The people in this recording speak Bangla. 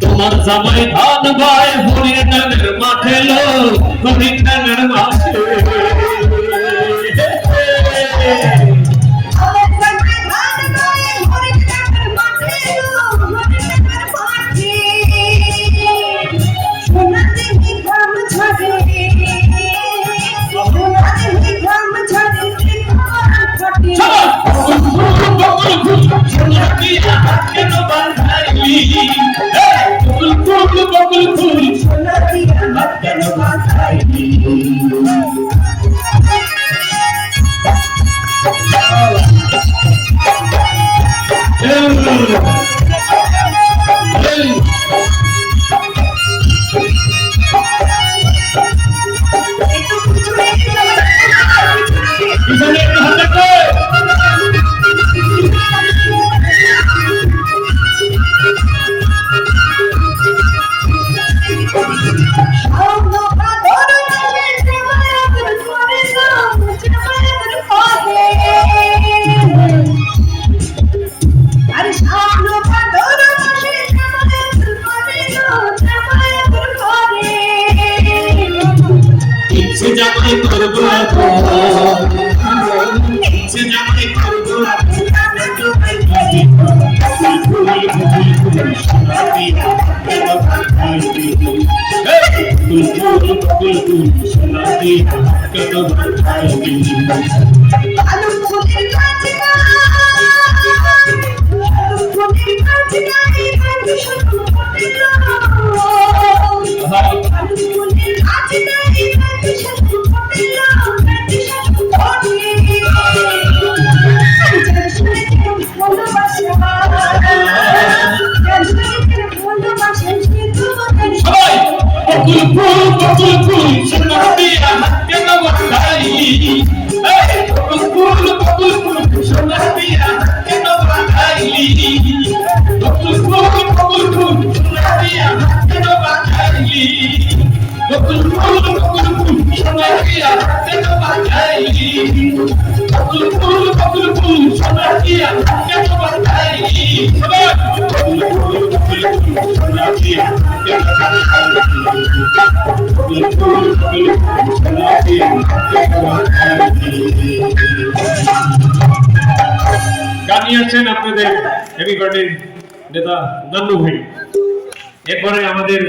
তোমার জামাই ধান ভাই হরির ডানের মাঠে লো হরির ডানের মাঠে দিয়া কেন বাঁধাইলি বুলবুল সোনা দিয়া কেন বাঁধাইলি আলু ফুলের কাঁচা এই শুধু ফুটেল আলু ফুলের কাঁচা এই শুধু ফুটেল শুধু সবাই বকুল ফুল সোনা দিয়া কেন বাঁধাইলি বকুল ফুল সোনা দিয়া কেন বাঁধাইলি বকুল ফুল সোনা দিয়া কেন বাঁধাইলি বকুল ফুল সোনা দিয়া কেন বাঁধাইলি বকুল ফুল সোনা দিয়া কেন বাঁধাইলি সবাই বকুল ফুল সোনা দিয়া কেন গানিয়েছেন আপনাদের হেভি গার্ডের নেতা নান্নু ভাই। এরপরে আমাদের